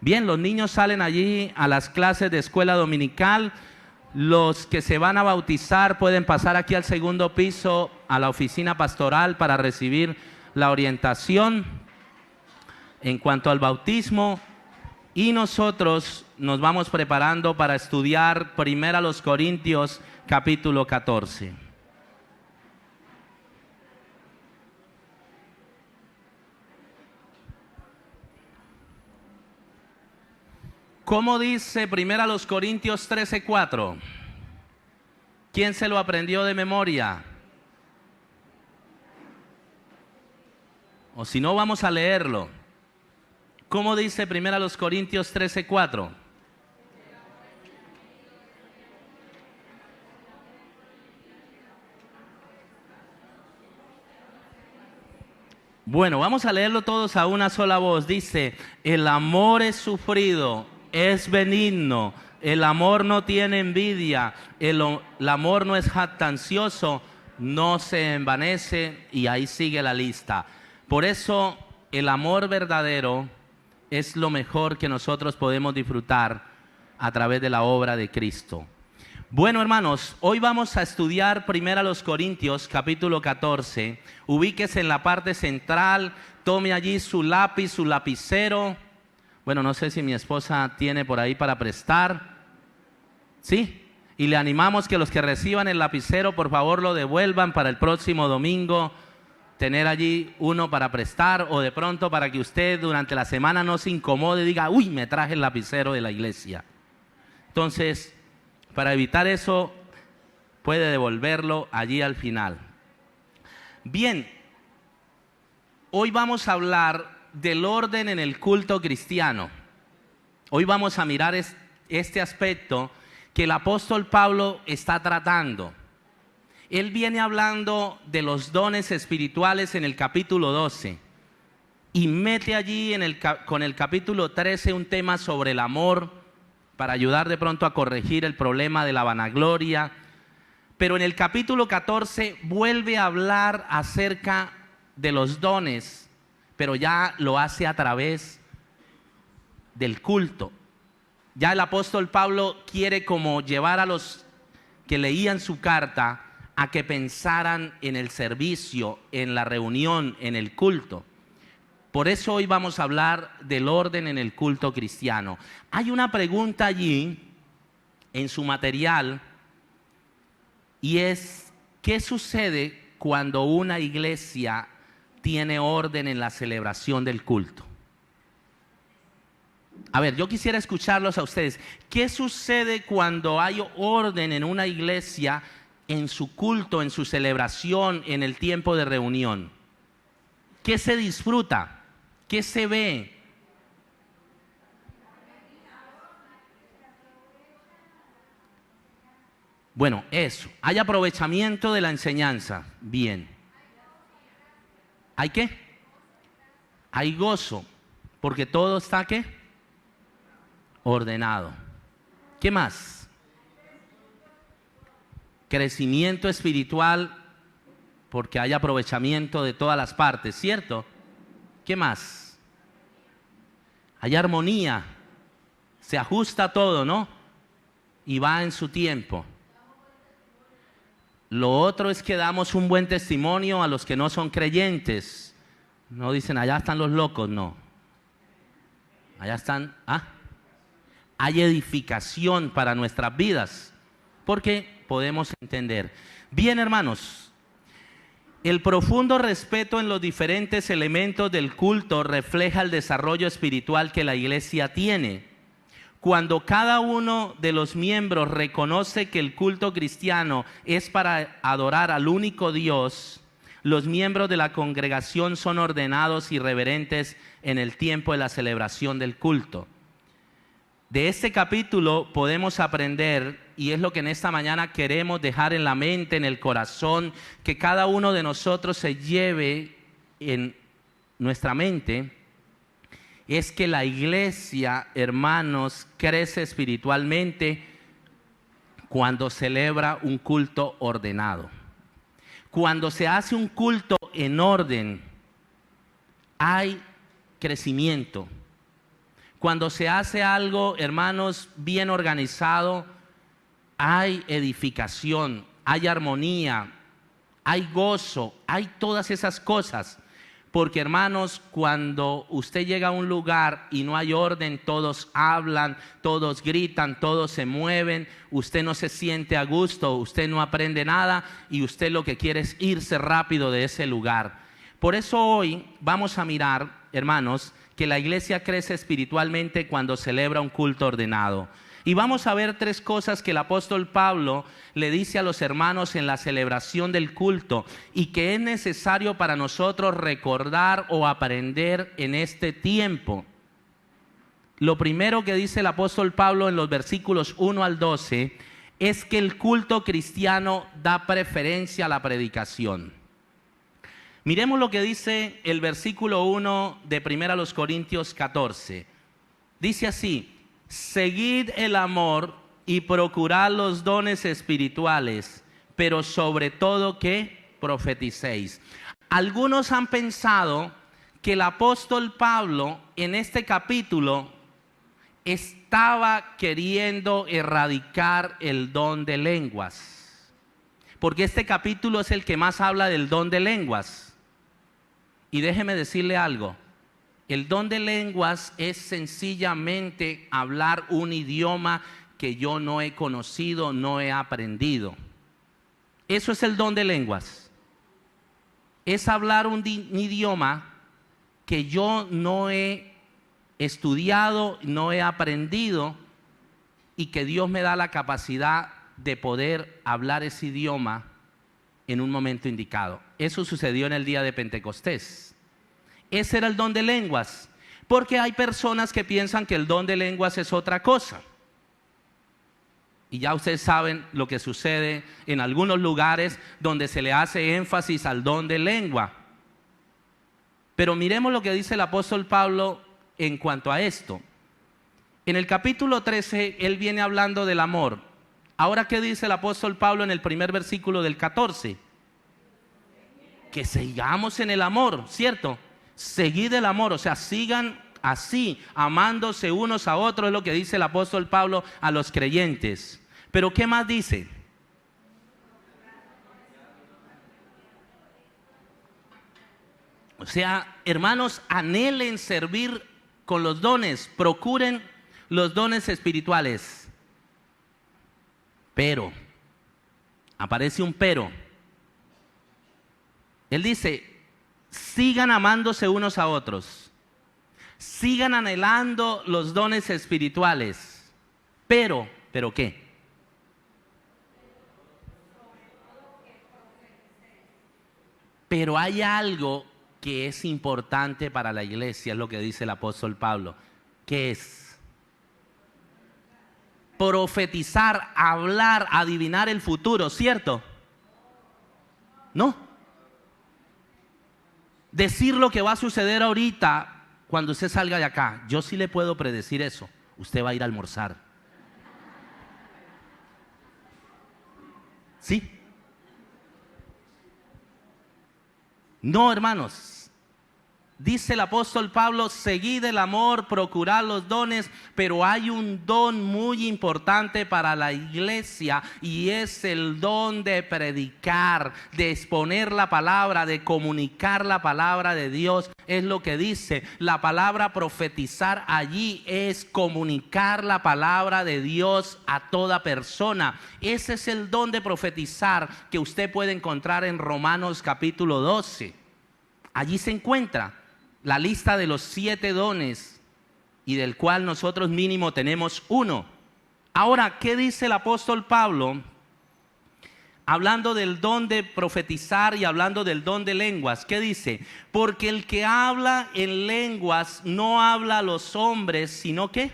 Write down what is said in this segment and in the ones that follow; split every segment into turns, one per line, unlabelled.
Bien, los niños salen allí a las clases de escuela dominical. Los que se van a bautizar pueden pasar aquí al segundo piso a la oficina pastoral para recibir la orientación en cuanto al bautismo. Y nosotros nos vamos preparando para estudiar 1 Corintios capítulo 14. ¿Cómo dice 1 Corintios 13:4? ¿Quién se lo aprendió de memoria? O si no, vamos a leerlo. ¿Cómo dice 1 Corintios 13:4? Bueno, vamos a leerlo todos a una sola voz. Dice, el amor es sufrido, es benigno, el amor no tiene envidia, el amor no es jactancioso, no se envanece, y ahí sigue la lista. Por eso el amor verdadero es lo mejor que nosotros podemos disfrutar a través de la obra de Cristo. Bueno, hermanos, hoy vamos a estudiar 1 Corintios capítulo 14. Ubíquese en la parte central, tome allí su lápiz, su lapicero. Bueno, no sé si mi esposa tiene por ahí para prestar. ¿Sí? Y le animamos que los que reciban el lapicero, por favor, lo devuelvan para el próximo domingo. Tener allí uno para prestar, o de pronto para que usted durante la semana no se incomode y diga, uy, me traje el lapicero de la iglesia. Entonces, para evitar eso, puede devolverlo allí al final. Bien, hoy vamos a hablar del orden en el culto cristiano. Hoy vamos a mirar este aspecto que el apóstol Pablo está tratando. Él viene hablando de los dones espirituales en el capítulo 12 y mete allí con el capítulo 13 un tema sobre el amor para ayudar de pronto a corregir el problema de la vanagloria. Pero en el capítulo 14 vuelve a hablar acerca de los dones, pero ya lo hace a través del culto. Ya el apóstol Pablo quiere como llevar a los que leían su carta a que pensaran en el servicio, en la reunión, en el culto. Por eso hoy vamos a hablar del orden en el culto cristiano. Hay una pregunta allí en su material y es, ¿qué sucede cuando una iglesia tiene orden en la celebración del culto? A ver, yo quisiera escucharlos a ustedes. ¿Qué sucede cuando hay orden en una iglesia, en su culto, en su celebración, en el tiempo de reunión? ¿Qué se disfruta? ¿Qué se ve? Bueno, eso. Hay aprovechamiento de la enseñanza. Bien. ¿Hay qué? Hay gozo. Porque todo está ¿qué? Ordenado. ¿Qué más? Crecimiento espiritual, porque hay aprovechamiento de todas las partes, ¿cierto? ¿Qué más? Hay armonía, se ajusta todo, ¿no? Y va en su tiempo. Lo otro es que damos un buen testimonio a los que no son creyentes. No dicen, allá están los locos, no. Allá están, hay edificación para nuestras vidas, porque podemos entender. Bien, hermanos, el profundo respeto en los diferentes elementos del culto refleja el desarrollo espiritual que la iglesia tiene. Cuando cada uno de los miembros reconoce que el culto cristiano es para adorar al único Dios, los miembros de la congregación son ordenados y reverentes en el tiempo de la celebración del culto. De este capítulo podemos aprender, y es lo que en esta mañana queremos dejar en la mente, en el corazón, que cada uno de nosotros se lleve en nuestra mente, es que la iglesia, hermanos, crece espiritualmente cuando celebra un culto ordenado. Cuando se hace un culto en orden, hay crecimiento. Cuando se hace algo, hermanos, bien organizado, hay edificación, hay armonía, hay gozo, hay todas esas cosas. Porque, hermanos, cuando usted llega a un lugar y no hay orden, todos hablan, todos gritan, todos se mueven, usted no se siente a gusto, usted no aprende nada y usted lo que quiere es irse rápido de ese lugar. Por eso hoy vamos a mirar, hermanos, que la iglesia crece espiritualmente cuando celebra un culto ordenado. Y vamos a ver tres cosas que el apóstol Pablo le dice a los hermanos en la celebración del culto y que es necesario para nosotros recordar o aprender en este tiempo. Lo primero que dice el apóstol Pablo en los versículos 1 al 12 es que el culto cristiano da preferencia a la predicación. Miremos lo que dice el versículo 1 de 1 Corintios 14. Dice así: seguid el amor y procurad los dones espirituales, pero sobre todo que profeticéis. Algunos han pensado que el apóstol Pablo en este capítulo estaba queriendo erradicar el don de lenguas, porque este capítulo es el que más habla del don de lenguas. Y déjeme decirle algo. El don de lenguas es sencillamente hablar un idioma que yo no he conocido, no he aprendido. Eso es el don de lenguas. Es hablar un idioma que yo no he estudiado, no he aprendido y que Dios me da la capacidad de poder hablar ese idioma en un momento indicado. Eso sucedió en el día de Pentecostés. Ese era el don de lenguas, porque hay personas que piensan que el don de lenguas es otra cosa. Y ya ustedes saben lo que sucede en algunos lugares donde se le hace énfasis al don de lengua. Pero miremos lo que dice el apóstol Pablo en cuanto a esto. En el capítulo 13, él viene hablando del amor. Ahora, ¿qué dice el apóstol Pablo en el primer versículo del 14? Que sigamos en el amor, ¿cierto? Seguid el amor, o sea, sigan así, amándose unos a otros, es lo que dice el apóstol Pablo a los creyentes. Pero ¿qué más dice? O sea, hermanos, anhelen servir con los dones, procuren los dones espirituales. Pero, aparece un pero. Él dice: sigan amándose unos a otros, sigan anhelando los dones espirituales, ¿pero qué? Pero hay algo que es importante para la iglesia, es lo que dice el apóstol Pablo. ¿Qué es? Profetizar, hablar, adivinar el futuro, ¿cierto? No. Decir lo que va a suceder ahorita cuando usted salga de acá. Yo sí le puedo predecir eso. Usted va a ir a almorzar. ¿Sí? No, hermanos. Dice el apóstol Pablo: seguid el amor, procurad los dones, pero hay un don muy importante para la iglesia y es el don de predicar, de exponer la palabra, de comunicar la palabra de Dios. Es lo que dice la palabra profetizar allí, es comunicar la palabra de Dios a toda persona. Ese es el don de profetizar que usted puede encontrar en Romanos capítulo 12. Allí se encuentra la lista de los 7 dones y del cual nosotros mínimo tenemos uno. Ahora, ¿qué dice el apóstol Pablo? Hablando del don de profetizar y hablando del don de lenguas, ¿qué dice? Porque el que habla en lenguas no habla a los hombres, sino ¿qué?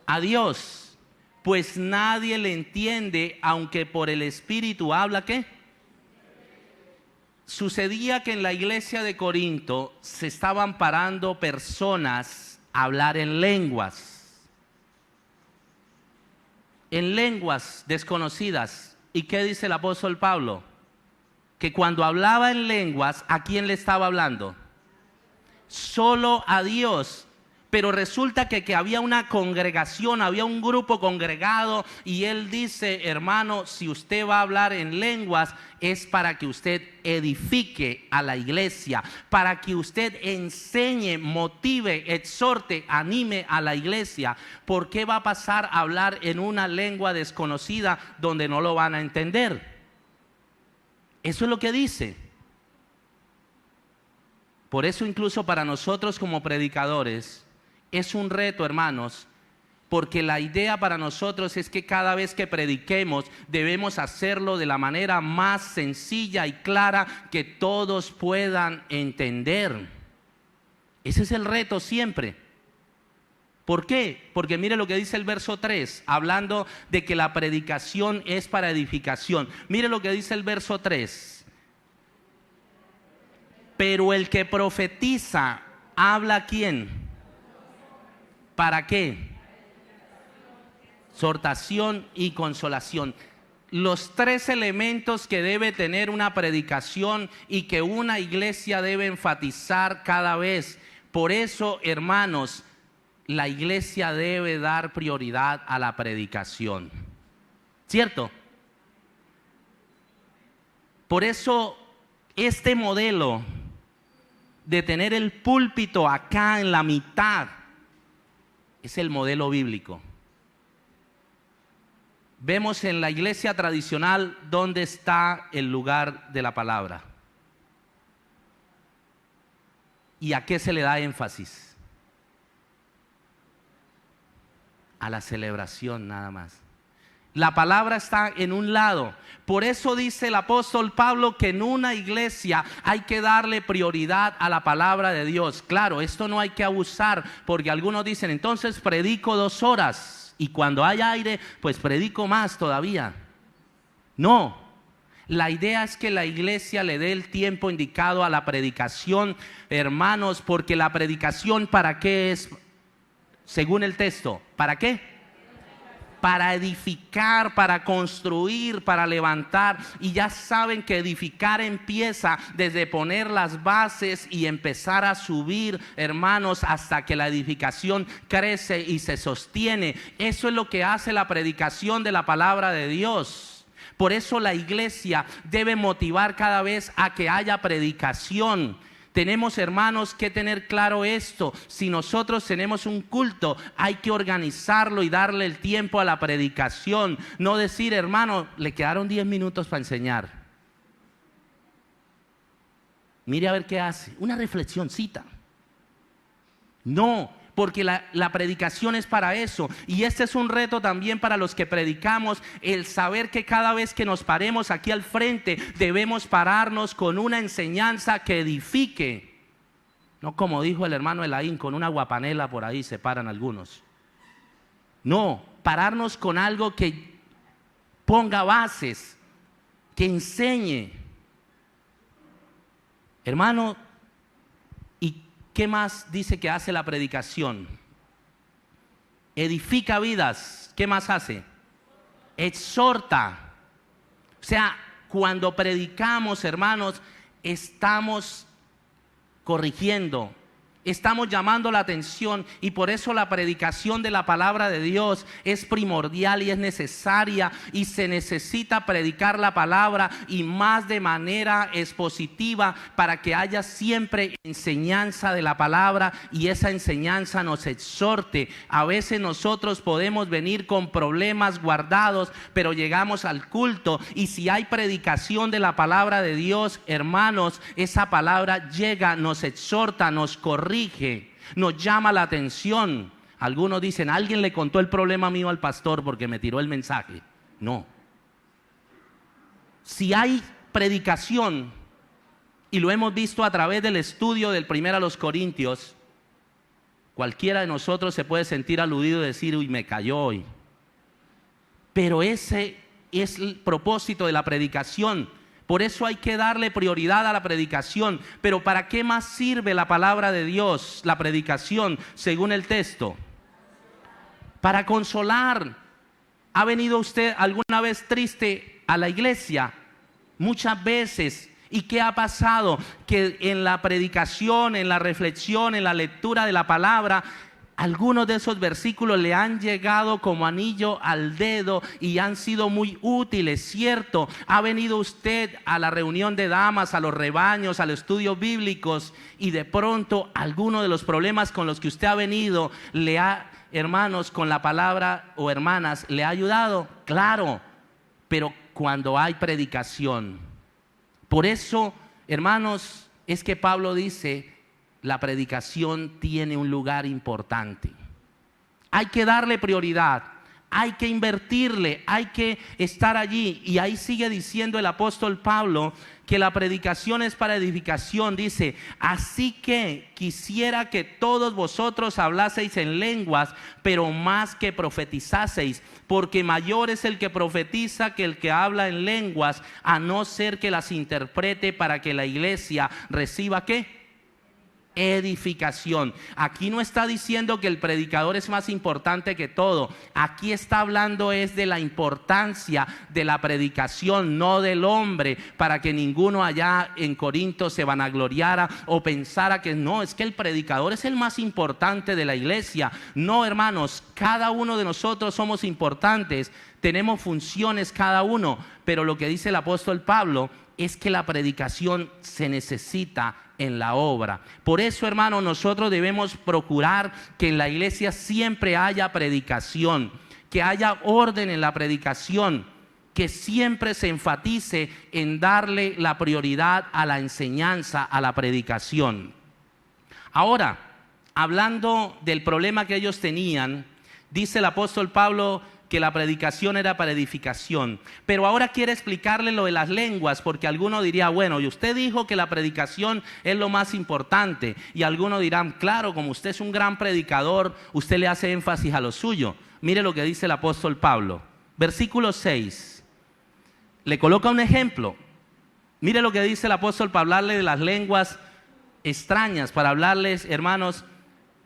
A Dios. Pues nadie le entiende, aunque por el Espíritu habla ¿qué? Sucedía que en la iglesia de Corinto se estaban parando personas a hablar en lenguas desconocidas. ¿Y qué dice el apóstol Pablo? Que cuando hablaba en lenguas, ¿a quién le estaba hablando? Solo a Dios. pero resulta que había una congregación, había un grupo congregado, y él dice: hermano, si usted va a hablar en lenguas, es para que usted edifique a la iglesia, para que usted enseñe, motive, exhorte, anime a la iglesia. ¿Por qué va a pasar a hablar en una lengua desconocida donde no lo van a entender? Eso es lo que dice. Por eso incluso para nosotros como predicadores es un reto, hermanos, porque la idea para nosotros es que cada vez que prediquemos debemos hacerlo de la manera más sencilla y clara que todos puedan entender. Ese es el reto siempre. ¿Por qué? Porque mire lo que dice el verso 3, hablando de que la predicación es para edificación. Mire lo que dice el verso 3. Pero el que profetiza, ¿habla a quién? ¿Para qué? Exhortación y consolación. Los tres elementos que debe tener una predicación y que una iglesia debe enfatizar cada vez. Por eso, hermanos, la iglesia debe dar prioridad a la predicación. ¿Cierto? Por eso, este modelo de tener el púlpito acá en la mitad es el modelo bíblico. Vemos en la iglesia tradicional dónde está el lugar de la palabra y a qué se le da énfasis. A la celebración nada más. La palabra está en un lado. Por eso dice el apóstol Pablo que en una iglesia hay que darle prioridad a la palabra de Dios. Claro, esto no hay que abusar, porque algunos dicen: entonces predico 2 horas. Y cuando hay aire, pues predico más todavía. No, la idea es que la iglesia le dé el tiempo indicado a la predicación, hermanos, porque la predicación, ¿para qué es? Según el texto, ¿para qué? Para edificar, para construir, para levantar. Y ya saben que edificar empieza desde poner las bases y empezar a subir, hermanos, hasta que la edificación crece y se sostiene. Eso es lo que hace la predicación de la palabra de Dios. Por eso la iglesia debe motivar cada vez a que haya predicación. Tenemos, hermanos, que tener claro esto. Si nosotros tenemos un culto, hay que organizarlo y darle el tiempo a la predicación. No decir: hermano, le quedaron 10 minutos para enseñar. Mire a ver qué hace. Una reflexioncita. No, porque la predicación es para eso. Y este es un reto también para los que predicamos, el saber que cada vez que nos paremos aquí al frente debemos pararnos con una enseñanza que edifique. No como dijo el hermano Elaín, con una guapanela por ahí se paran algunos. No, pararnos con algo que ponga bases, que enseñe. Hermano, ¿qué más dice que hace la predicación? Edifica vidas. ¿Qué más hace? Exhorta. O sea, cuando predicamos, hermanos, estamos corrigiendo, estamos llamando la atención, y por eso la predicación de la palabra de Dios es primordial y es necesaria, y se necesita predicar la palabra y más de manera expositiva para que haya siempre enseñanza de la palabra y esa enseñanza nos exhorte. A veces nosotros podemos venir con problemas guardados, pero llegamos al culto y si hay predicación de la palabra de Dios, hermanos, esa palabra llega, nos exhorta, nos corrige, nos llama la atención. Algunos dicen: alguien le contó el problema mío al pastor porque me tiró el mensaje. No. Si hay predicación, y lo hemos visto a través del estudio del 1 Corintios, cualquiera de nosotros se puede sentir aludido y decir: uy, me cayó hoy. Pero ese es el propósito de la predicación. Por eso hay que darle prioridad a la predicación. Pero ¿para qué más sirve la palabra de Dios, la predicación, según el texto? Para consolar. ¿Ha venido usted alguna vez triste a la iglesia? Muchas veces. ¿Y qué ha pasado? Que en la predicación, en la reflexión, en la lectura de la palabra, Algunos de esos versículos le han llegado como anillo al dedo y han sido muy útiles, ¿cierto? Ha venido usted a la reunión de damas, a los rebaños, a los estudios bíblicos, y de pronto alguno de los problemas con los que usted ha venido hermanos, con la palabra, o hermanas, ¿le ha ayudado? Claro, pero cuando hay predicación. Por eso, hermanos, es que Pablo dice: la predicación tiene un lugar importante. Hay que darle prioridad, hay que invertirle, hay que estar allí. Y ahí sigue diciendo el apóstol Pablo que la predicación es para edificación. Dice: así que quisiera que todos vosotros hablaseis en lenguas, pero más que profetizaseis, porque mayor es el que profetiza que el que habla en lenguas, a no ser que las interprete, para que la iglesia reciba ¿qué? Edificación. Aquí no está diciendo que el predicador es más importante que todo. Aquí está hablando es de la importancia de la predicación, no del hombre, para que ninguno allá en Corinto se vanagloriara o pensara que no, es que el predicador es el más importante de la iglesia. No, hermanos, cada uno de nosotros somos importantes, tenemos funciones cada uno, pero lo que dice el apóstol Pablo es que la predicación se necesita en la obra. Por eso, hermano, nosotros debemos procurar que en la iglesia siempre haya predicación, que haya orden en la predicación, que siempre se enfatice en darle la prioridad a la enseñanza, a la predicación. Ahora, hablando del problema que ellos tenían, dice el apóstol Pablo que la predicación era para edificación. Pero ahora quiere explicarle lo de las lenguas, porque alguno diría: bueno, y usted dijo que la predicación es lo más importante. Y algunos dirán: claro, como usted es un gran predicador, usted le hace énfasis a lo suyo. Mire lo que dice el apóstol Pablo. Versículo 6. Le coloca un ejemplo. Mire lo que dice el apóstol para hablarle de las lenguas extrañas, para hablarles, hermanos,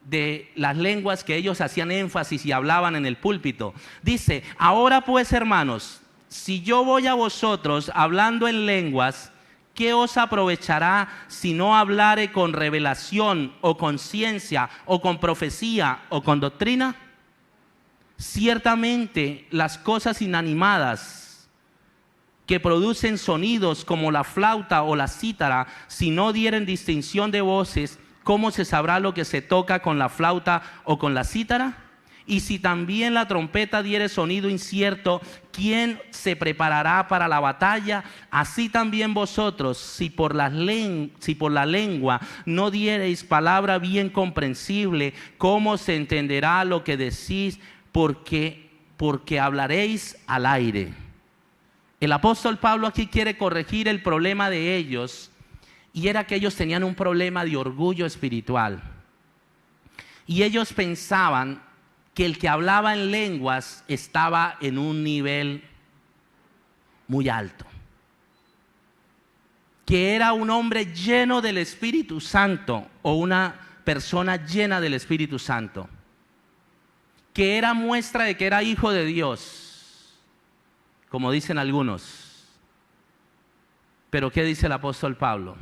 de las lenguas que ellos hacían énfasis y hablaban en el púlpito. Dice: ahora pues, hermanos, si yo voy a vosotros hablando en lenguas, ¿qué os aprovechará si no hablare con revelación o con ciencia o con profecía o con doctrina? Ciertamente las cosas inanimadas que producen sonidos como la flauta o la cítara, si no dieren distinción de voces, ¿cómo se sabrá lo que se toca con la flauta o con la cítara? Y si también la trompeta diere sonido incierto, ¿quién se preparará para la batalla? Así también vosotros, si por la lengua no diereis palabra bien comprensible, ¿cómo se entenderá lo que decís? Porque hablaréis al aire. El apóstol Pablo aquí quiere corregir el problema de ellos. Y era que ellos tenían un problema de orgullo espiritual. Y ellos pensaban que el que hablaba en lenguas estaba en un nivel muy alto. Que era un hombre lleno del Espíritu Santo o una persona llena del Espíritu Santo. Que era muestra de que era hijo de Dios, como dicen algunos. Pero ¿qué dice el apóstol Pablo?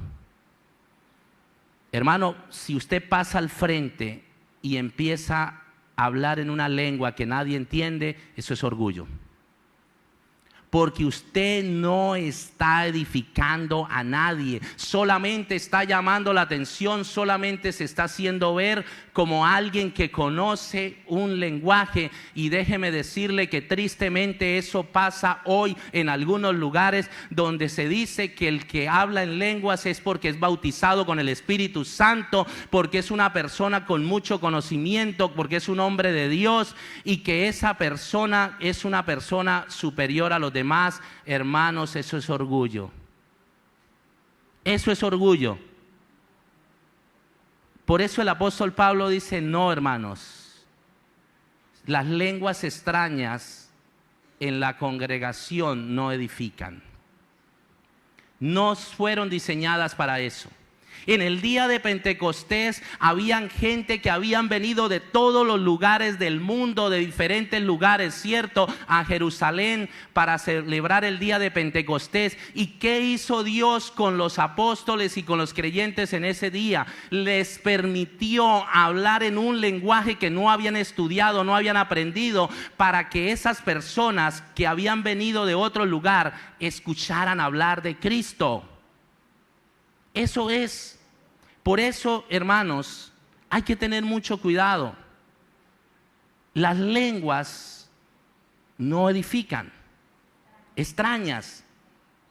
Hermano, si usted pasa al frente y empieza a hablar en una lengua que nadie entiende, eso es orgullo. Porque usted no está edificando a nadie, solamente está llamando la atención, solamente se está haciendo ver como alguien que conoce un lenguaje. Y déjeme decirle que tristemente eso pasa hoy en algunos lugares, donde se dice que el que habla en lenguas es porque es bautizado con el Espíritu Santo, porque es una persona con mucho conocimiento, porque es un hombre de Dios, y que esa persona es una persona superior a los demás. Hermanos, eso es orgullo. Eso es orgullo. Por eso el apóstol Pablo dice: no, hermanos, las lenguas extrañas en la congregación no edifican. No fueron diseñadas para eso. En el día de Pentecostés habían gente que habían venido de todos los lugares del mundo, de diferentes lugares, ¿cierto?, a Jerusalén para celebrar el día de Pentecostés. ¿Y qué hizo Dios con los apóstoles y con los creyentes en ese día? Les permitió hablar en un lenguaje que no habían estudiado, no habían aprendido, para que esas personas que habían venido de otro lugar escucharan hablar de Cristo. Eso es. Por eso, hermanos, hay que tener mucho cuidado. Las lenguas no edifican, extrañas.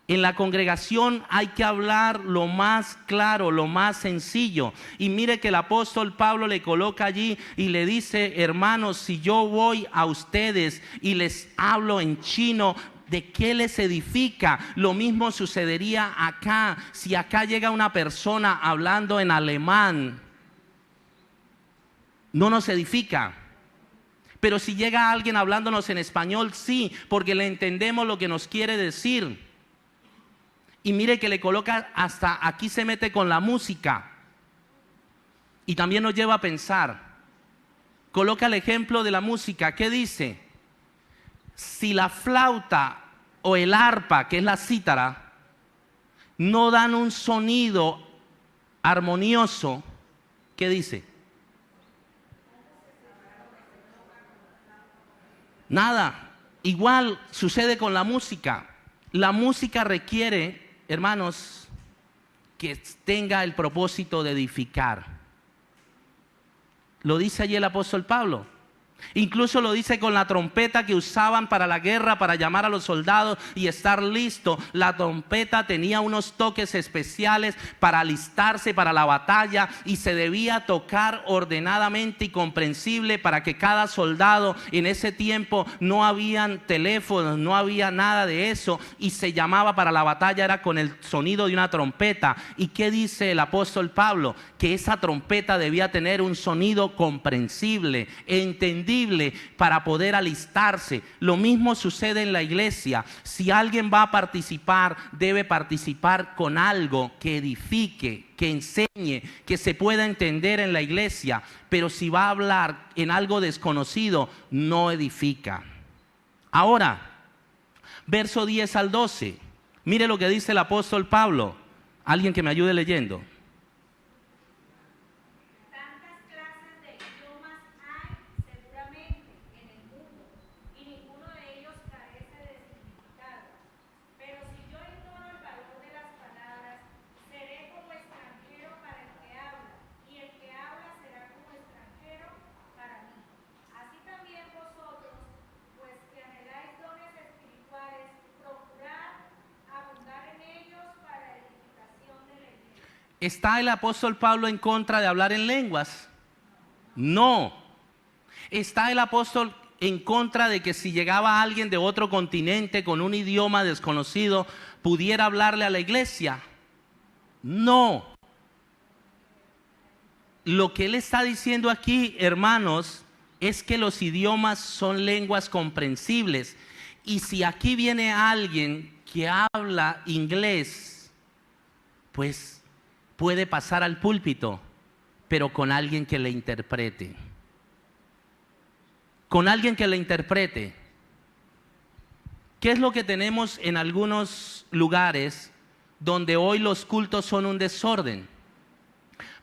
En la congregación hay que hablar lo más claro, lo más sencillo. Y mire que el apóstol Pablo le coloca allí y le dice: hermanos, si yo voy a ustedes y les hablo en chino, ¿de qué les edifica? Lo mismo sucedería acá. Si acá llega una persona hablando en alemán, no nos edifica. Pero si llega alguien hablándonos en español, sí, porque le entendemos lo que nos quiere decir. Y mire que le coloca, hasta aquí se mete con la música. Y también nos lleva a pensar. Coloca el ejemplo de la música. ¿Qué dice? Si la flauta o el arpa, que es la cítara, no dan un sonido armonioso, ¿qué dice? Nada. Igual sucede con la música. La música requiere, hermanos, que tenga el propósito de edificar. Lo dice allí el apóstol Pablo. Incluso lo dice con la trompeta que usaban para la guerra, para llamar a los soldados y estar listo. La trompeta tenía unos toques especiales para alistarse para la batalla, y se debía tocar ordenadamente y comprensible para que cada soldado, en ese tiempo no habían teléfonos, no había nada de eso, y se llamaba para la batalla era con el sonido de una trompeta. ¿Y qué dice el apóstol Pablo? Que esa trompeta debía tener un sonido comprensible, entendible, para poder alistarse. Lo mismo sucede en la iglesia. Si alguien va a participar, debe participar con algo que edifique, que enseñe, que se pueda entender en la iglesia. Pero si va a hablar en algo desconocido, no edifica. Ahora, verso 10 al 12. Mire lo que dice el apóstol Pablo. Alguien que me ayude leyendo. ¿Está el apóstol Pablo en contra de hablar en lenguas? No. ¿Está el apóstol en contra de que si llegaba alguien de otro continente con un idioma desconocido pudiera hablarle a la iglesia? No. Lo que él está diciendo aquí, hermanos, es que los idiomas son lenguas comprensibles. Y si aquí viene alguien que habla inglés, pues puede pasar al púlpito, pero con alguien que le interprete. Con alguien que le interprete. ¿Qué es lo que tenemos en algunos lugares donde hoy los cultos son un desorden?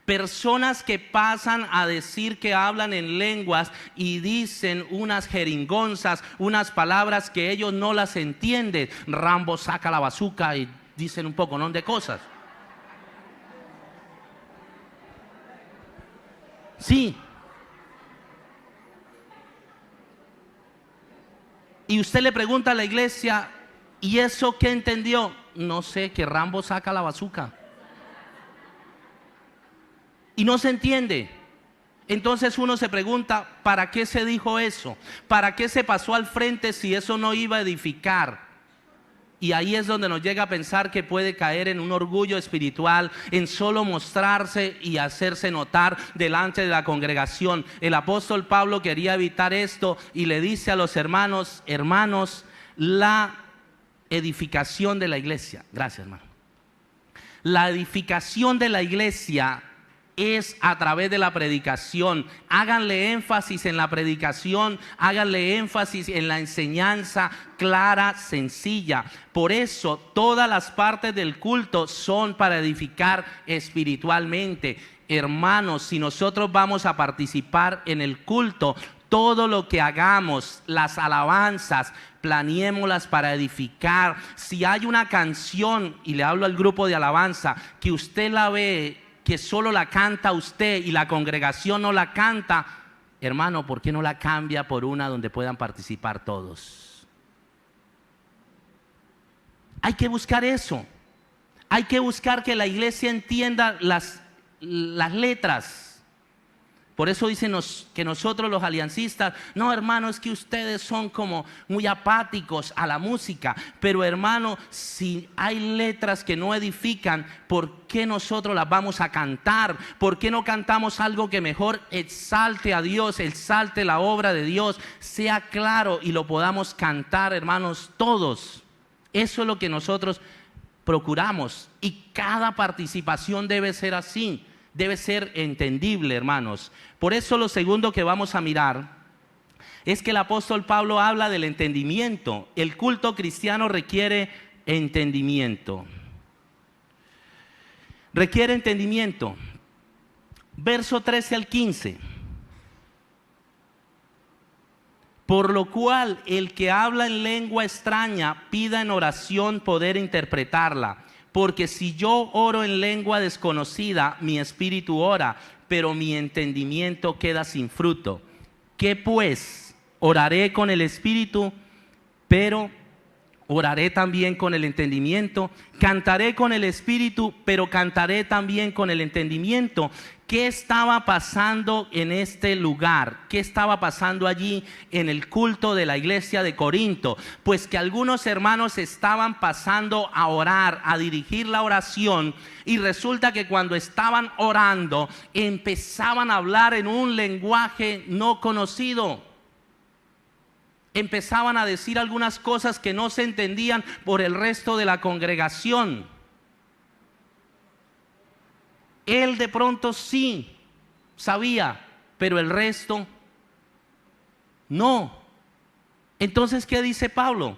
Personas que pasan a decir que hablan en lenguas y dicen unas jeringonzas, unas palabras que ellos no las entienden. Rambo saca la bazuca y dicen un poco, ¿no?, de cosas. Sí. Y usted le pregunta a la iglesia, ¿y eso qué entendió? No sé, que Rambo saca la bazuca. Y no se entiende. Entonces uno se pregunta, ¿para qué se dijo eso? ¿Para qué se pasó al frente si eso no iba a edificar? Y ahí es donde nos llega a pensar que puede caer en un orgullo espiritual, en solo mostrarse y hacerse notar delante de la congregación. El apóstol Pablo quería evitar esto y le dice a los hermanos, la edificación de la iglesia. Gracias, hermano. La edificación de la iglesia es a través de la predicación. Háganle énfasis en la predicación, háganle énfasis en la enseñanza clara, sencilla. Por eso todas las partes del culto son para edificar espiritualmente. Hermanos, si nosotros vamos a participar en el culto, todo lo que hagamos, las alabanzas, planeémoslas para edificar. Si hay una canción, y le hablo al grupo de alabanza, que usted la ve, que solo la canta usted y la congregación no la canta, hermano, ¿por qué no la cambia por una donde puedan participar todos? Hay que buscar eso. Hay que buscar que la iglesia entienda las letras. Por eso dicen que nosotros los aliancistas, no, hermano, es que ustedes son como muy apáticos a la música. Pero hermano, si hay letras que no edifican, ¿por qué nosotros las vamos a cantar? ¿Por qué no cantamos algo que mejor exalte a Dios, exalte la obra de Dios, sea claro y lo podamos cantar, hermanos, todos? Eso es lo que nosotros procuramos, y cada participación debe ser así. Debe ser entendible, hermanos. Por eso lo segundo que vamos a mirar es que el apóstol Pablo habla del entendimiento. El culto cristiano requiere entendimiento. Requiere entendimiento. Verso 13 al 15. Por lo cual el que habla en lengua extraña pida en oración poder interpretarla. Porque si yo oro en lengua desconocida, mi espíritu ora, pero mi entendimiento queda sin fruto. ¿Qué pues? Oraré con el espíritu, pero oraré también con el entendimiento. Cantaré con el espíritu, pero cantaré también con el entendimiento. ¿Qué estaba pasando en este lugar? ¿Qué estaba pasando allí en el culto de la iglesia de Corinto? Pues que algunos hermanos estaban pasando a orar, a dirigir la oración, y resulta que cuando estaban orando empezaban a hablar en un lenguaje no conocido. Empezaban a decir algunas cosas que no se entendían por el resto de la congregación. Él de pronto sí sabía, pero el resto no. Entonces, ¿qué dice Pablo?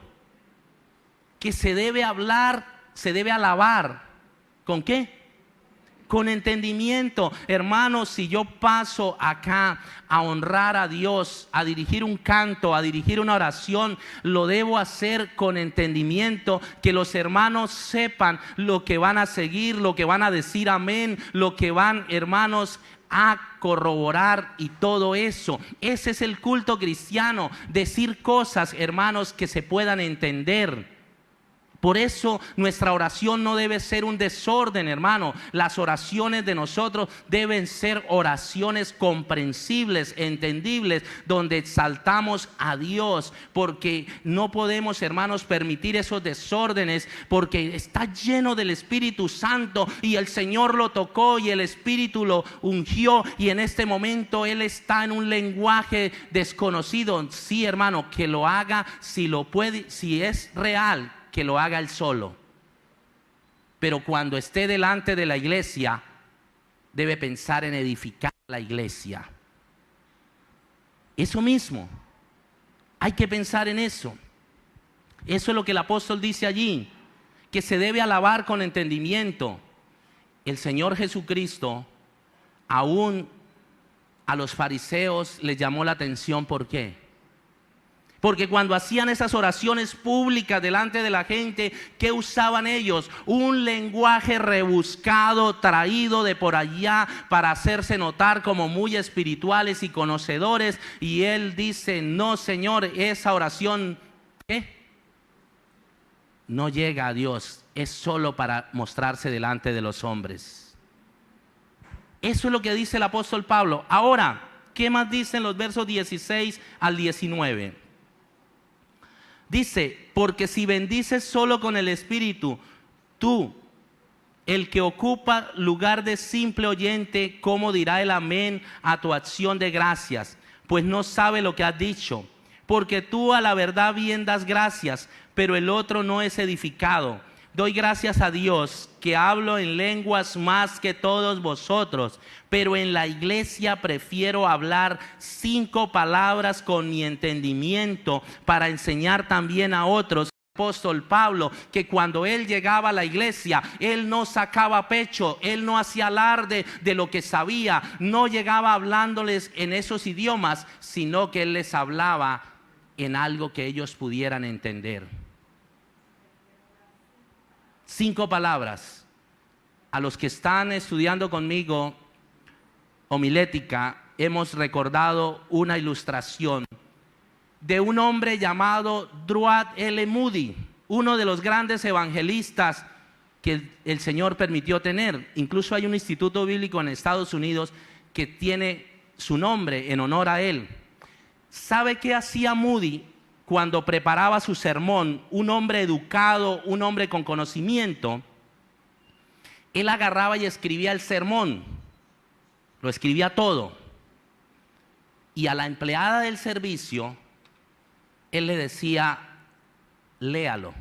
Que se debe hablar, se debe alabar. ¿Con qué? Con entendimiento. Hermanos, si yo paso acá a honrar a Dios, a dirigir un canto, a dirigir una oración, lo debo hacer con entendimiento, que los hermanos sepan lo que van a seguir, lo que van a decir amén, lo que van, hermanos, a corroborar y todo eso. Ese es el culto cristiano, decir cosas, hermanos, que se puedan entender. Por eso nuestra oración no debe ser un desorden, hermano. Las oraciones de nosotros deben ser oraciones comprensibles, entendibles, donde exaltamos a Dios, porque no podemos, hermanos, permitir esos desórdenes, porque está lleno del Espíritu Santo y el Señor lo tocó y el Espíritu lo ungió, y en este momento Él está en un lenguaje desconocido. Sí, hermano, que lo haga si lo puede, si es real, que lo haga él solo. Pero cuando esté delante de la iglesia, debe pensar en edificar la iglesia. Eso mismo, hay que pensar en eso. Eso es lo que el apóstol dice allí, que se debe alabar con entendimiento. El Señor Jesucristo, aún a los fariseos les llamó la atención. ¿Por qué? Porque cuando hacían esas oraciones públicas delante de la gente, ¿qué usaban ellos? Un lenguaje rebuscado, traído de por allá para hacerse notar como muy espirituales y conocedores. Y Él dice, no, Señor, esa oración, ¿qué? No llega a Dios, es solo para mostrarse delante de los hombres. Eso es lo que dice el apóstol Pablo. Ahora, ¿qué más dicen los versos 16 al 19? Dice, porque si bendices solo con el Espíritu, tú, el que ocupa lugar de simple oyente, ¿cómo dirá el amén a tu acción de gracias? Pues no sabe lo que has dicho. Porque tú a la verdad bien das gracias, pero el otro no es edificado. doy gracias a Dios que hablo en lenguas más que todos vosotros, pero en la iglesia prefiero hablar 5 palabras con mi entendimiento para enseñar también a otros. Apóstol Pablo, que cuando él llegaba a la iglesia, él no sacaba pecho, él no hacía alarde de lo que sabía, no llegaba hablándoles en esos idiomas, sino que él les hablaba en algo que ellos pudieran entender. 5 palabras. A los que están estudiando conmigo homilética, hemos recordado una ilustración de un hombre llamado Druid L. Moody, uno de los grandes evangelistas que el Señor permitió tener. Incluso hay un instituto bíblico en Estados Unidos que tiene su nombre en honor a él. ¿Sabe qué hacía Moody cuando preparaba su sermón? Un hombre educado, un hombre con conocimiento. Él agarraba y escribía el sermón, lo escribía todo. Y a la empleada del servicio, él le decía, léalo.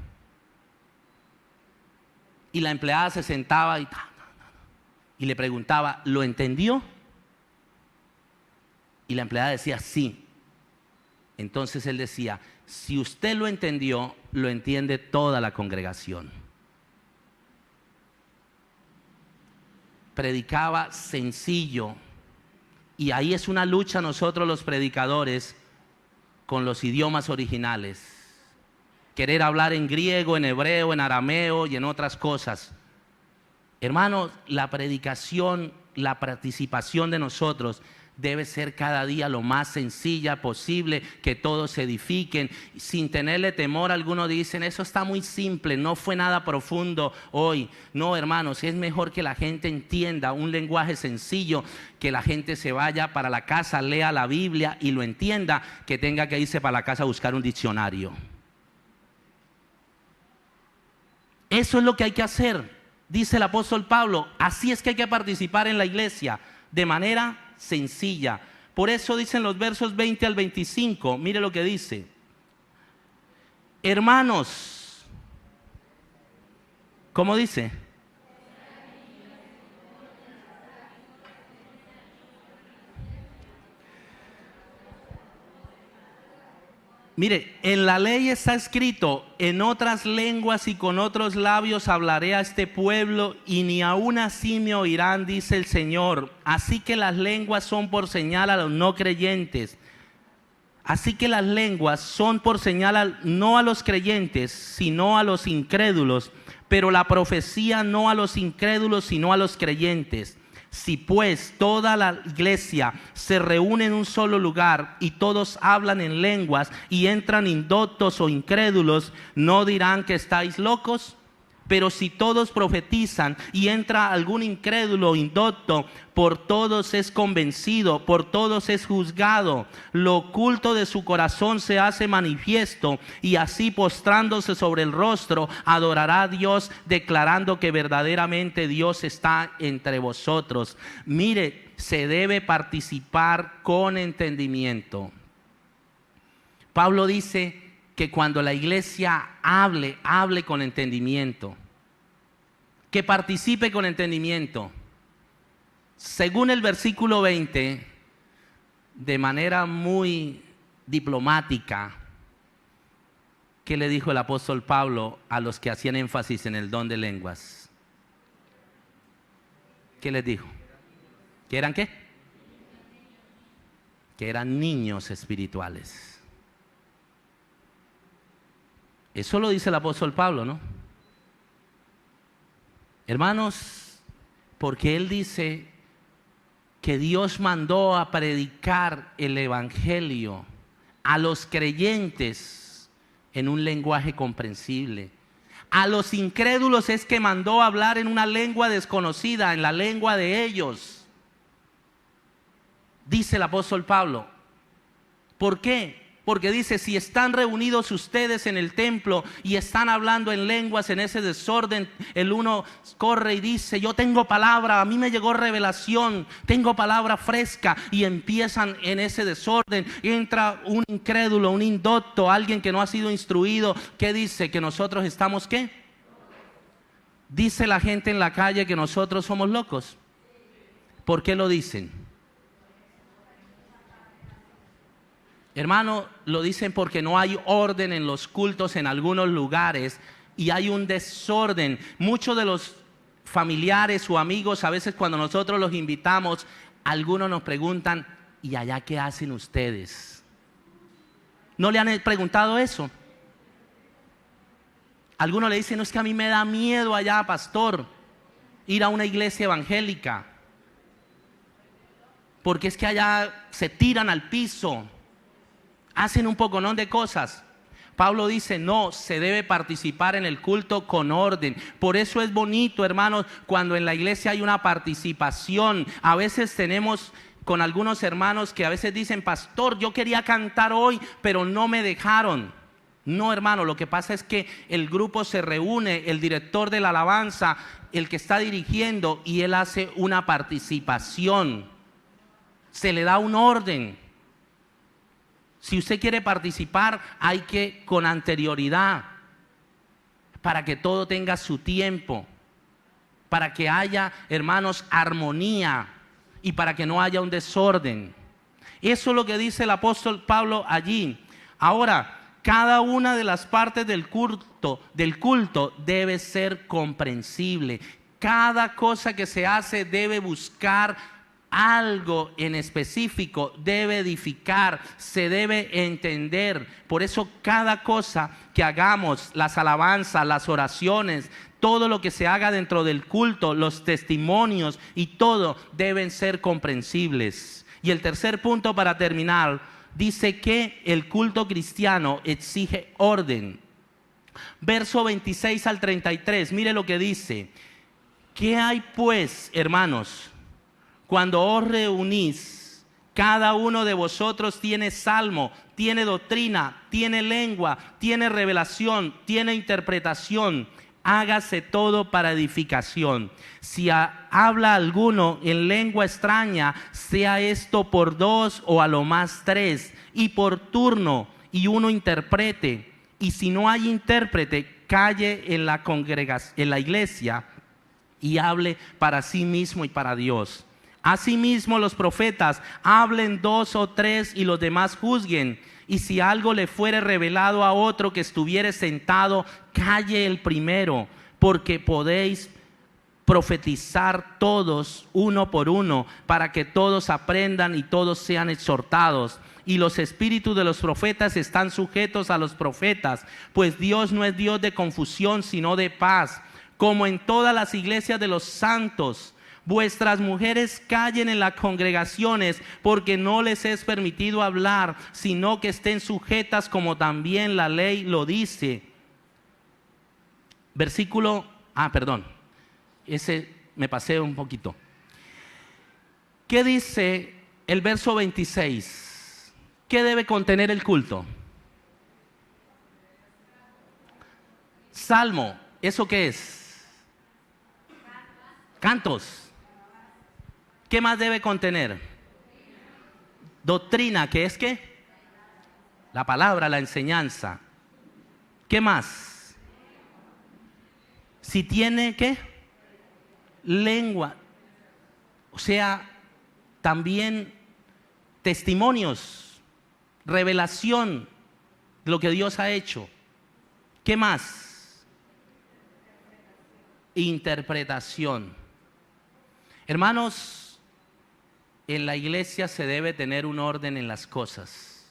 Y la empleada se sentaba y le preguntaba, ¿lo entendió? Y la empleada decía, sí. Entonces él decía, si usted lo entendió, lo entiende toda la congregación. Predicaba sencillo. Y ahí es una lucha nosotros los predicadores con los idiomas originales. Querer hablar en griego, en hebreo, en arameo y en otras cosas. Hermanos, la predicación, la participación de nosotros debe ser cada día lo más sencilla posible, que todos se edifiquen, sin tenerle temor. Algunos dicen, eso está muy simple, no fue nada profundo hoy. No, hermanos, es mejor que la gente entienda un lenguaje sencillo, que la gente se vaya para la casa, lea la Biblia y lo entienda, que tenga que irse para la casa a buscar un diccionario. Eso es lo que hay que hacer, dice el apóstol Pablo. Así es que hay que participar en la iglesia, de manera sencilla. Por eso dicen los versos 20 al 25, mire lo que dice. Hermanos, ¿cómo dice? Mire, en la ley está escrito, en otras lenguas y con otros labios hablaré a este pueblo, y ni aun así me oirán, dice el Señor. Así que las lenguas son por señal a los no creyentes. Así que las lenguas son por señal no a los creyentes, sino a los incrédulos. Pero la profecía no a los incrédulos, sino a los creyentes. Si pues toda la iglesia se reúne en un solo lugar y todos hablan en lenguas y entran indoctos o incrédulos, ¿no dirán que estáis locos? Pero si todos profetizan y entra algún incrédulo o indocto, por todos es convencido, por todos es juzgado. Lo oculto de su corazón se hace manifiesto, y así postrándose sobre el rostro adorará a Dios, declarando que verdaderamente Dios está entre vosotros. Mire, se debe participar con entendimiento. Pablo dice que cuando la iglesia hable con entendimiento, que participe con entendimiento. Según el versículo 20, de manera muy diplomática, ¿qué le dijo el apóstol Pablo a los que hacían énfasis en el don de lenguas? ¿Qué les dijo? ¿Que eran qué? Que eran niños espirituales. Eso lo dice el apóstol Pablo, ¿no? Hermanos, porque él dice que Dios mandó a predicar el evangelio a los creyentes en un lenguaje comprensible. A los incrédulos es que mandó a hablar en una lengua desconocida, en la lengua de ellos. Dice el apóstol Pablo. ¿Por qué? Porque dice, si están reunidos ustedes en el templo y están hablando en lenguas en ese desorden, el uno corre y dice, yo tengo palabra, a mí me llegó revelación, tengo palabra fresca, y empiezan en ese desorden. Entra un incrédulo, un indocto, alguien que no ha sido instruido, ¿qué dice? Que nosotros estamos ¿qué? Dice la gente en la calle que nosotros somos locos. ¿Por qué lo dicen? Hermano, lo dicen porque no hay orden en los cultos en algunos lugares y hay un desorden. Muchos de los familiares o amigos, a veces cuando nosotros los invitamos, algunos nos preguntan, ¿y allá qué hacen ustedes? ¿No le han preguntado eso? Algunos le dicen, no, es que a mí me da miedo allá, pastor, ir a una iglesia evangélica, porque es que allá se tiran al piso, hacen un poconón de cosas. Pablo dice, no, se debe participar en el culto con orden. Por eso es bonito, hermanos, cuando en la iglesia hay una participación. A veces tenemos con algunos hermanos que a veces dicen, pastor, yo quería cantar hoy, pero no me dejaron. No, hermano, lo que pasa es que el grupo se reúne, el director de la alabanza, el que está dirigiendo, y él hace una participación. Se le da un orden. Si usted quiere participar, hay que con anterioridad, para que todo tenga su tiempo, para que haya, hermanos, armonía y para que no haya un desorden. Eso es lo que dice el apóstol Pablo allí. Ahora, cada una de las partes del culto debe ser comprensible. Cada cosa que se hace debe buscar algo en específico, debe edificar, se debe entender. Por eso cada cosa que hagamos, las alabanzas, las oraciones, todo lo que se haga dentro del culto, los testimonios y todo deben ser comprensibles. Y el tercer punto para terminar, dice que el culto cristiano exige orden. Verso 26 al 33, mire lo que dice. ¿Qué hay pues, hermanos? Cuando os reunís, cada uno de vosotros tiene salmo, tiene doctrina, tiene lengua, tiene revelación, tiene interpretación. Hágase todo para edificación. Si habla alguno en lengua extraña, sea esto por 2 o a lo más 3, y por turno, y uno interprete. Y si no hay intérprete, calle en la congregación, en la iglesia, y hable para sí mismo y para Dios. Asimismo los profetas hablen 2 o 3 y los demás juzguen. Y si algo le fuere revelado a otro que estuviere sentado, calle el primero, porque podéis profetizar todos uno por uno, para que todos aprendan y todos sean exhortados. Y los espíritus de los profetas están sujetos a los profetas, pues Dios no es Dios de confusión, sino de paz, como en todas las iglesias de los santos. Vuestras mujeres callen en las congregaciones, porque no les es permitido hablar, sino que estén sujetas como también la ley lo dice. Ese me pasé un poquito. ¿Qué dice el verso 26? ¿Qué debe contener el culto? Salmo, ¿eso qué es? Cantos. ¿Qué más debe contener? Doctrina, ¿qué es qué? La palabra, la enseñanza. ¿Qué más? Si tiene ¿qué? Lengua. O sea, también testimonios, revelación de lo que Dios ha hecho. ¿Qué más? Interpretación. Hermanos, en la iglesia se debe tener un orden en las cosas.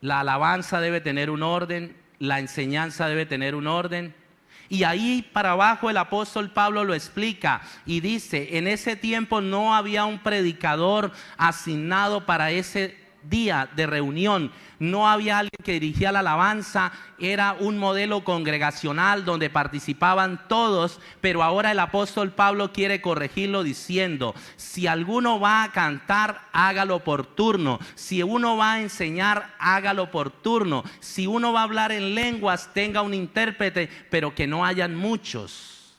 La alabanza debe tener un orden, la enseñanza debe tener un orden. Y ahí para abajo el apóstol Pablo lo explica y dice, en ese tiempo no había un predicador asignado para ese día de reunión. No había alguien que dirigía la alabanza, era un modelo congregacional donde participaban todos, pero ahora el apóstol Pablo quiere corregirlo diciendo, si alguno va a cantar, hágalo por turno. Si uno va a enseñar, hágalo por turno. Si uno va a hablar en lenguas, tenga un intérprete, pero que no hayan muchos.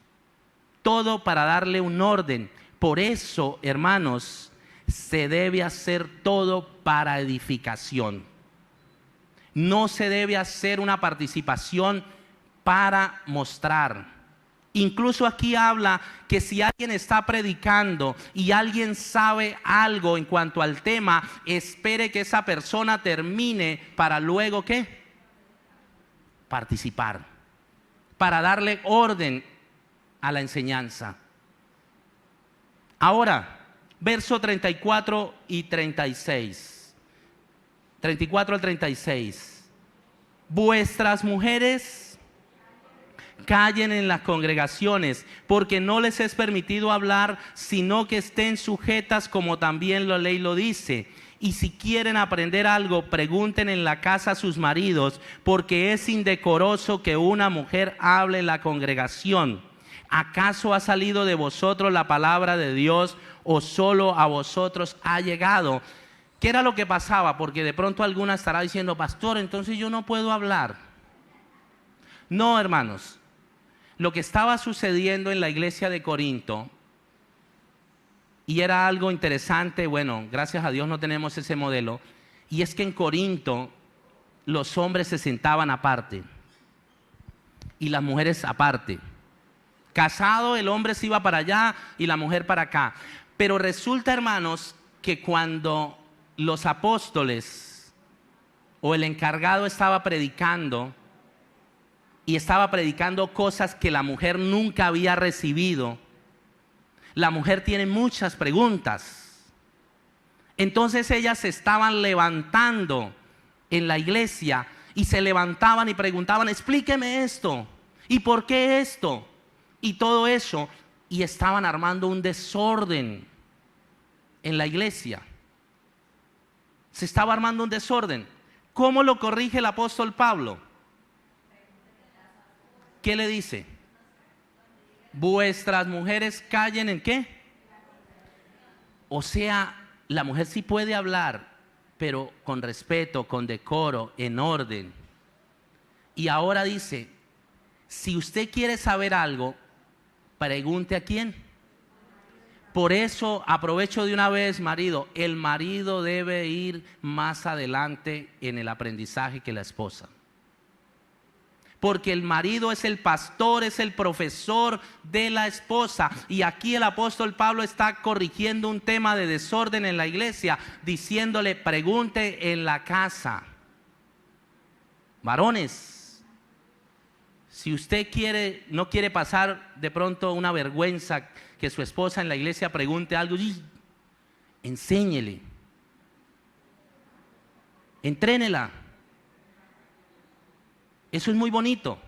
Todo para darle un orden. Por eso, hermanos, se debe hacer todo para edificación. No se debe hacer una participación para mostrar. Incluso aquí habla que si alguien está predicando y alguien sabe algo en cuanto al tema, espere que esa persona termine para luego ¿qué? Participar, para darle orden a la enseñanza. Ahora, verso 34 y 36. 34 al 36. Vuestras mujeres callen en las congregaciones, porque no les es permitido hablar, sino que estén sujetas, como también la ley lo dice. Y si quieren aprender algo, pregunten en la casa a sus maridos, porque es indecoroso que una mujer hable en la congregación. ¿Acaso ha salido de vosotros la palabra de Dios, o solo a vosotros ha llegado? ¿Qué era lo que pasaba? Porque de pronto alguna estará diciendo, pastor, entonces yo no puedo hablar. No, hermanos. Lo que estaba sucediendo en la iglesia de Corinto, y era algo interesante, bueno, gracias a Dios no tenemos ese modelo, y es que en Corinto los hombres se sentaban aparte y las mujeres aparte. Casado, el hombre se iba para allá y la mujer para acá. Pero resulta, hermanos, que cuando los apóstoles o el encargado estaba predicando, y estaba predicando cosas que la mujer nunca había recibido, la mujer tiene muchas preguntas. Entonces ellas se estaban levantando en la iglesia y se levantaban y preguntaban, explíqueme esto, ¿y por qué esto? Y todo eso, y estaban armando un desorden en la iglesia. Se estaba armando un desorden. ¿Cómo lo corrige el apóstol Pablo? ¿Qué le dice? Vuestras mujeres callen ¿en qué? O sea, la mujer sí puede hablar, pero con respeto, con decoro, en orden. Y ahora dice, si usted quiere saber algo, pregunte a quién. Por eso aprovecho de una vez, marido, el marido debe ir más adelante en el aprendizaje que la esposa. Porque el marido es el pastor, es el profesor de la esposa. Y aquí el apóstol Pablo está corrigiendo un tema de desorden en la iglesia, diciéndole, pregunte en la casa. Varones, si usted no quiere pasar de pronto una vergüenza que su esposa en la iglesia pregunte algo, enséñele, entrénela. Eso es muy bonito,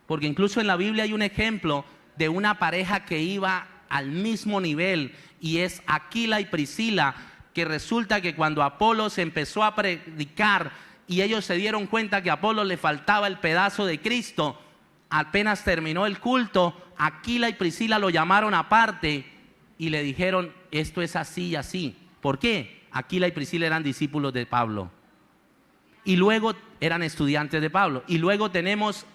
porque incluso en la Biblia hay un ejemplo de una pareja que iba al mismo nivel, y es Aquila y Priscila, que resulta que cuando Apolos empezó a predicar y ellos se dieron cuenta que a Apolos le faltaba el pedazo de Cristo, apenas terminó el culto, Aquila y Priscila lo llamaron aparte y le dijeron, esto es así y así. ¿Por qué? Aquila y Priscila eran discípulos de Pablo. Y luego eran estudiantes de Pablo. Y luego tenemos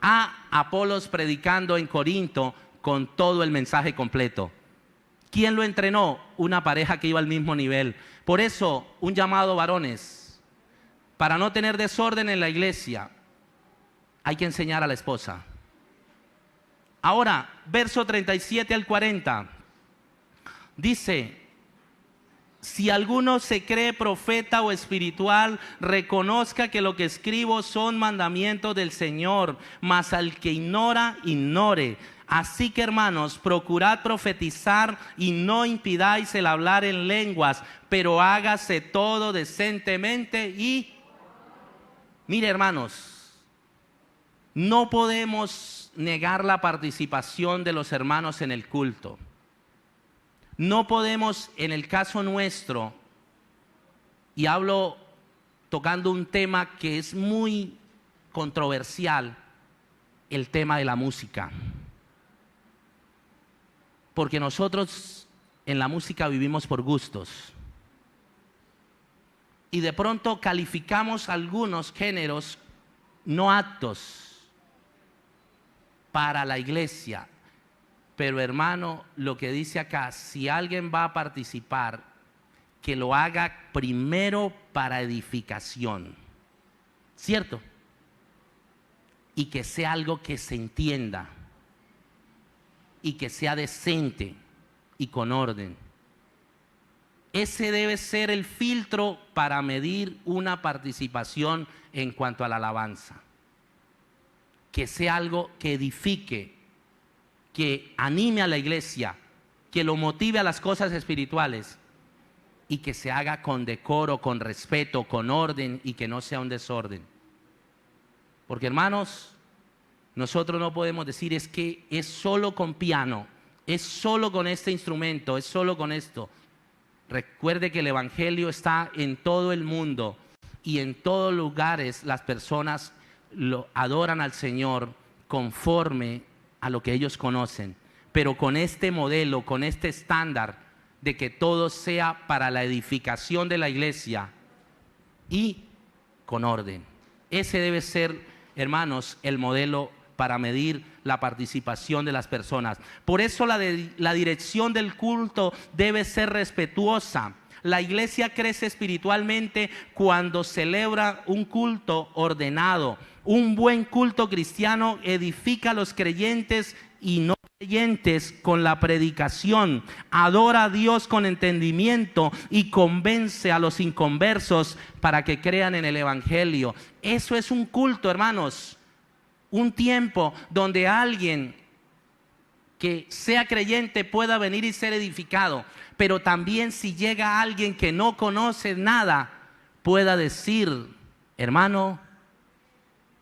a Apolos predicando en Corinto con todo el mensaje completo. ¿Quién lo entrenó? Una pareja que iba al mismo nivel. Por eso, un llamado, varones, para no tener desorden en la iglesia, hay que enseñar a la esposa. Ahora, verso 37 al 40, dice, si alguno se cree profeta o espiritual, reconozca que lo que escribo son mandamientos del Señor, mas al que ignora, ignore. Así que, hermanos, procurad profetizar y no impidáis el hablar en lenguas, pero hágase todo decentemente y... Mire, hermanos, no podemos negar la participación de los hermanos en el culto. No podemos, en el caso nuestro, y hablo tocando un tema que es muy controversial, el tema de la música. Porque nosotros en la música vivimos por gustos. Y de pronto calificamos algunos géneros no aptos para la iglesia. Pero hermano, lo que dice acá, si alguien va a participar, que lo haga primero para edificación. ¿Cierto? y que sea algo que se entienda y que sea decente y con orden. Ese debe ser el filtro para medir una participación en cuanto a la alabanza. Que sea algo que edifique, que anime a la iglesia, que lo motive a las cosas espirituales y que se haga con decoro, con respeto, con orden y que no sea un desorden. Porque hermanos, nosotros no podemos decir es que es solo con piano, es solo con este instrumento, es solo con esto. Recuerde que el evangelio está en todo el mundo y en todos lugares las personas lo adoran al Señor conforme a lo que ellos conocen, pero con este modelo, con este estándar de que todo sea para la edificación de la iglesia y con orden. Ese debe ser, hermanos, el modelo para medir la participación de las personas. Por eso la dirección del culto debe ser respetuosa. La iglesia crece espiritualmente cuando celebra un culto ordenado. Un buen culto cristiano edifica a los creyentes y no creyentes con la predicación, adora a Dios con entendimiento y convence a los inconversos para que crean en el evangelio. Eso es un culto, hermanos. Un tiempo donde alguien que sea creyente pueda venir y ser edificado, pero también si llega alguien que no conoce nada, pueda decir, hermano,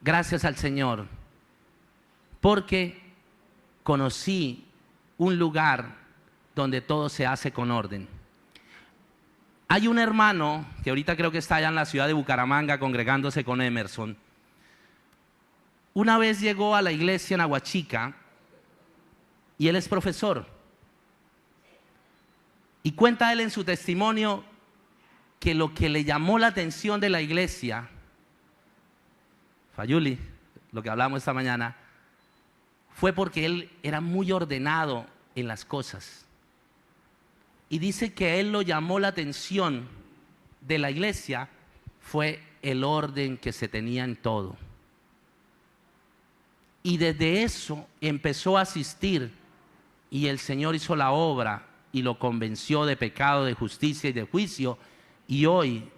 gracias al Señor, porque conocí un lugar donde todo se hace con orden. Hay un hermano que ahorita creo que está allá en la ciudad de Bucaramanga congregándose con Emerson. Una vez llegó a la iglesia en Aguachica y él es profesor. Y cuenta él en su testimonio que lo que le llamó la atención de la iglesia, Fayuli, lo que hablamos esta mañana, fue porque él era muy ordenado en las cosas. Y dice que a él lo llamó la atención de la iglesia fue el orden que se tenía en todo. Y desde eso empezó a asistir y el Señor hizo la obra y lo convenció de pecado, de justicia y de juicio y hoy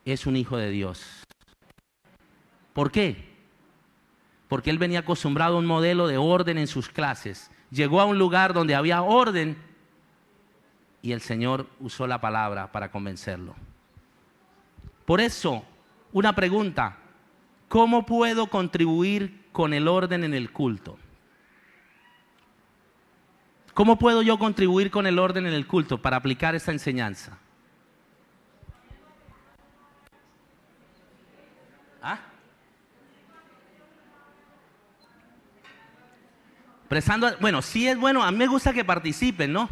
es un hijo de Dios. ¿Por qué? Porque él venía acostumbrado a un modelo de orden en sus clases. Llegó a un lugar donde había orden y el Señor usó la palabra para convencerlo. Por eso, una pregunta: ¿cómo puedo contribuir con el orden en el culto? ¿Cómo puedo yo contribuir con el orden en el culto para aplicar esta enseñanza? ¿Ah? Bueno, sí es bueno, a mí me gusta que participen, ¿no?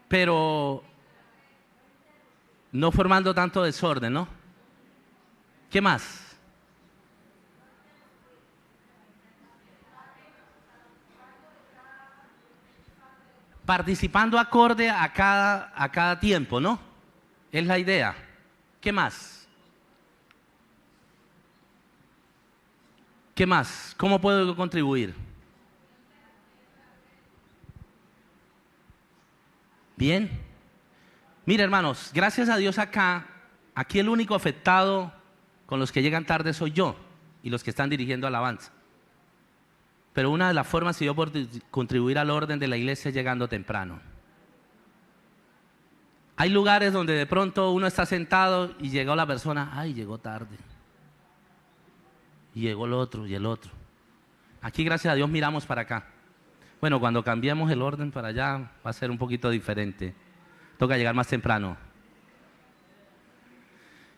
Pero no formando tanto desorden, ¿no? ¿Qué más? Participando acorde a cada tiempo, ¿no? Es la idea. ¿Qué más? ¿Qué más? ¿Cómo puedo contribuir? Bien. Mira, hermanos, gracias a Dios aquí el único afectado con los que llegan tarde soy yo y los que están dirigiendo alabanza. Pero una de las formas que yo puedo contribuir al orden de la iglesia es llegando temprano. Hay lugares donde de pronto uno está sentado y llegó la persona, ay, llegó tarde. Y llegó el otro y el otro. Aquí, gracias a Dios, miramos para acá. Bueno, cuando cambiemos el orden para allá va a ser un poquito diferente. Toca llegar más temprano.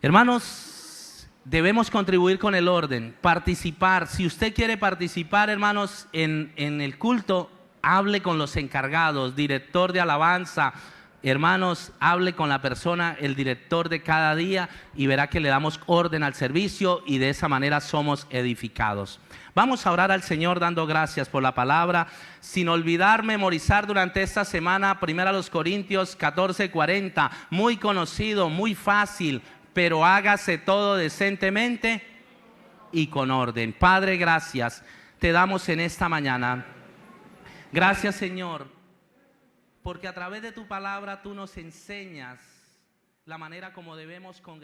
Hermanos, debemos contribuir con el orden, participar. Si usted quiere participar, hermanos, en el culto, hable con los encargados, director de alabanza. Hermanos, hable con la persona, el director de cada día y verá que le damos orden al servicio y de esa manera somos edificados. Vamos a orar al Señor dando gracias por la palabra, sin olvidar memorizar durante esta semana 1 Corintios 14:40, muy conocido, muy fácil, pero hágase todo decentemente y con orden. Padre, gracias te damos en esta mañana. Gracias, Señor, porque a través de tu palabra tú nos enseñas la manera como debemos congregar.